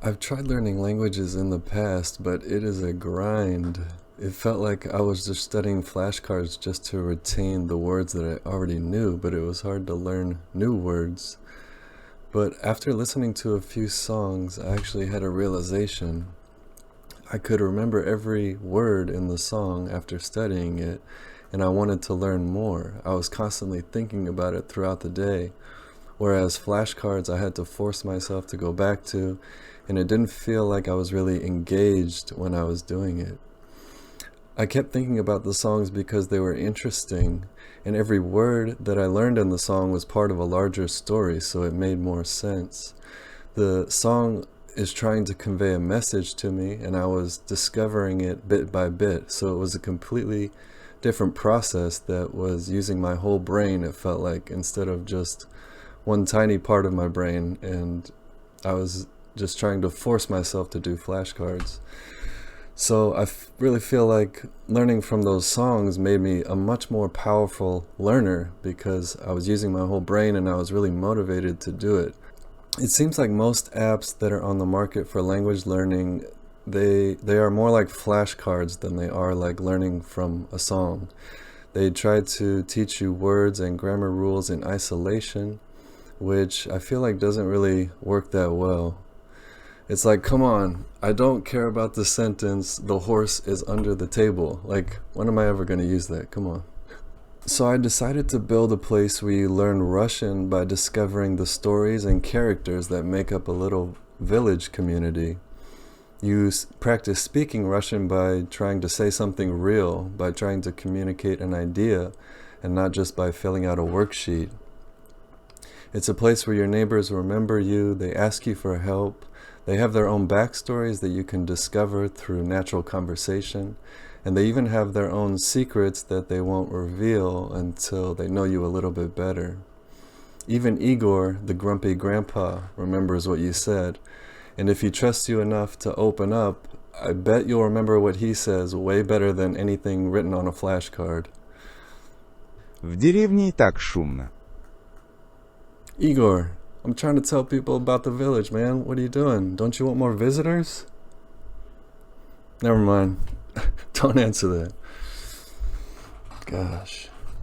I've tried learning languages in the past, but it is a grind. It felt like I was just studying flashcards just to retain the words that I already knew, but it was hard to learn new words. But after listening to a few songs, I actually had a realization. I could remember every word in the song after studying it, and I wanted to learn more. I was constantly thinking about it throughout the day, whereas flashcards I had to force myself to go back to, and it didn't feel like I was really engaged when I was doing it. I kept thinking about the songs because they were interesting, and every word that I learned in the song was part of a larger story, so it made more sense. The song is trying to convey a message to me, and I was discovering it bit by bit, so it was a completely different process that was using my whole brain, it felt like, instead of just one tiny part of my brain, and I was just trying to force myself to do flashcards. So I really feel like learning from those songs made me a much more powerful learner because I was using my whole brain and I was really motivated to do it. It seems like most apps that are on the market for language learning, they are more like flashcards than they are like learning from a song. They try to teach you words and grammar rules in isolation, which I feel like doesn't really work that well. It's like, come on, I don't care about the sentence, the horse is under the table. Like, when am I ever going to use that? Come on. So I decided to build a place where you learn Russian by discovering the stories and characters that make up a little village community. You practice speaking Russian by trying to say something real, by trying to communicate an idea, and not just by filling out a worksheet. It's a place where your neighbors remember you, they ask you for help, they have their own backstories that you can discover through natural conversation, and they even have their own secrets that they won't reveal until they know you a little bit better. Even Igor, the grumpy grandpa, remembers what you said, and if he trusts you enough to open up, I bet you'll remember what he says way better than anything written on a flashcard. В деревне и так шумно. Igor, I'm trying to tell people about the village, man. What are you doing? Don't you want more visitors? Never mind. Don't answer that. Gosh.